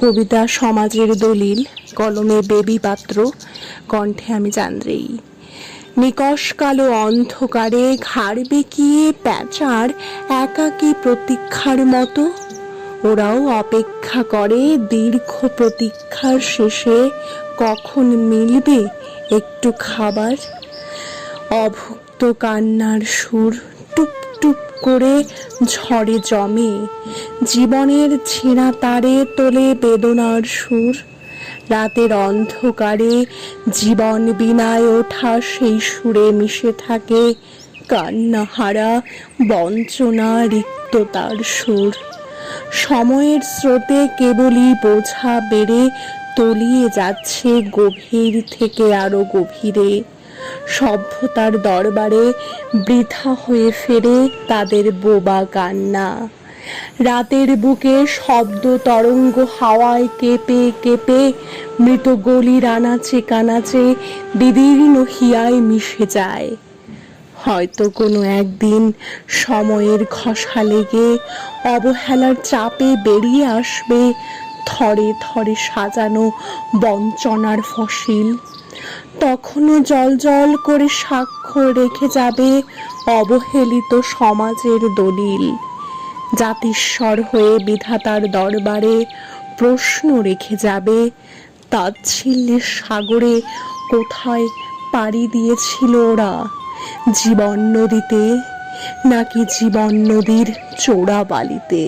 কবিতা সমাজের দলিল, কলমে বেবি পাত্র, কণ্ঠে আমি চান্দ্রেয়ী। নিকষ কালো অন্ধকারে ঘাড় বেঁকিয়ে প্যাঁচার একাকী প্রতীক্ষার মতো ওরাও অপেক্ষা করে দীর্ঘ প্রতীক্ষার শেষে কখন মিলবে একটু খাবার। অভুক্ত কান্নার সুর টুপ টুপ করে ঝড়ে জমে, জীবনের ছেঁড়া তারে তোলে বেদনার সুর। রাতের অন্ধকারে জীবন বিনায় ওঠা সেই সুরে মিশে থাকে কান্নাহারা বঞ্চনা রিক্ততার সুর। সময়ের স্রোতে কেবলই বোঝা বেড়ে তলিয়ে যাচ্ছে গভীর থেকে আরো গভীরে। সভ্যতার দরবারে বৃথা হয়ে ফেরে তাদের বোবা কান্না। রাতের বুকে শব্দ তরঙ্গ হাওয়ায় কেঁপে কেঁপে মৃত গলির আনাচে কানাচে বিদীর্ণ হিয়ায় মিশে যায়। হয়তো কোনো একদিন সময়ের ঘষা লেগে অবহেলার চাপে বেরিয়ে আসবে থরে থরে সাজানো বঞ্চনার ফসিল। তখনও জল জল করে সাক্ষ্য রেখে যাবে অবহেলিত সমাজের দলিল। জাতিস্বর হয়ে বিধাতার দরবারে প্রশ্ন রেখে যাবে তাচ্ছিল্যের সাগরে কোথায় পাড়ি দিয়েছিল ওরা, জীবন নদীতে নাকি জীবন নদীর চোরা বালিতে।